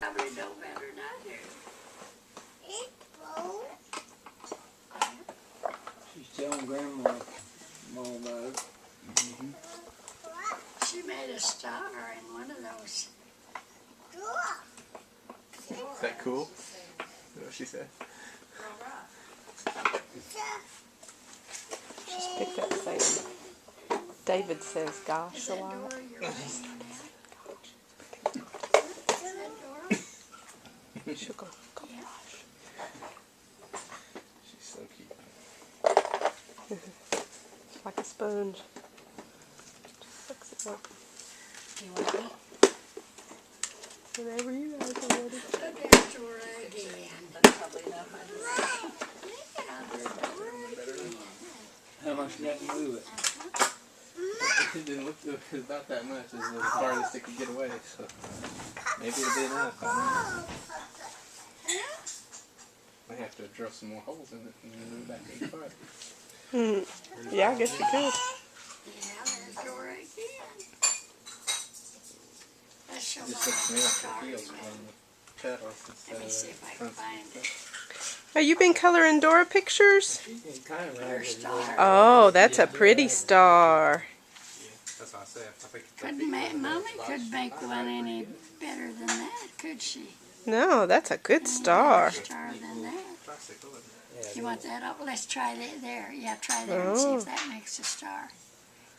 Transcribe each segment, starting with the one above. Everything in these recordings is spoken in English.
Probably know better than I do. She's telling Grandma all about it. She made a star in one of those. Is that cool? Is that what she said? Just pick that saying. David says gosh Is a that lot. Dora you're bringing out? Is that Dora? She'll go, gosh. She's so cute. It's like a sponge. Just sucks it up. You want to eat? Whenever you guys are ready. There's Dora again. That's probably enough. Yeah, there's Dora again. How much you got to move it? It didn't look about that much. It was the farthest it could get away, so maybe it'll be enough. I don't know. Might have to drill some more holes in it and then move it back in the car. Yeah, I guess you could. Yeah, there's Dora again. Let's show It just Mama looks to me the like star the we heels made. are on the petals instead Let me of see if I can find it. Oh, you been coloring Dora pictures? It kind of Her star. Oh, that's a pretty star. That's what I said. I think Couldn't make, Mommy couldn't make one any better than that, could she? No, that's a good star. Star than that. classical, isn't You want that? Oh, let's try that there. Yeah, try there and see if that makes a star.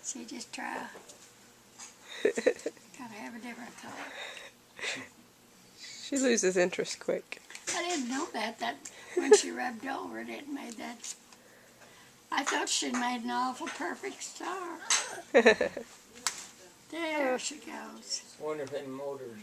See, just try. Gotta have a different color. She loses interest quick. I didn't know that when she rubbed over it, it made that. I thought she'd made an awful perfect star. There she goes. wonder if them motors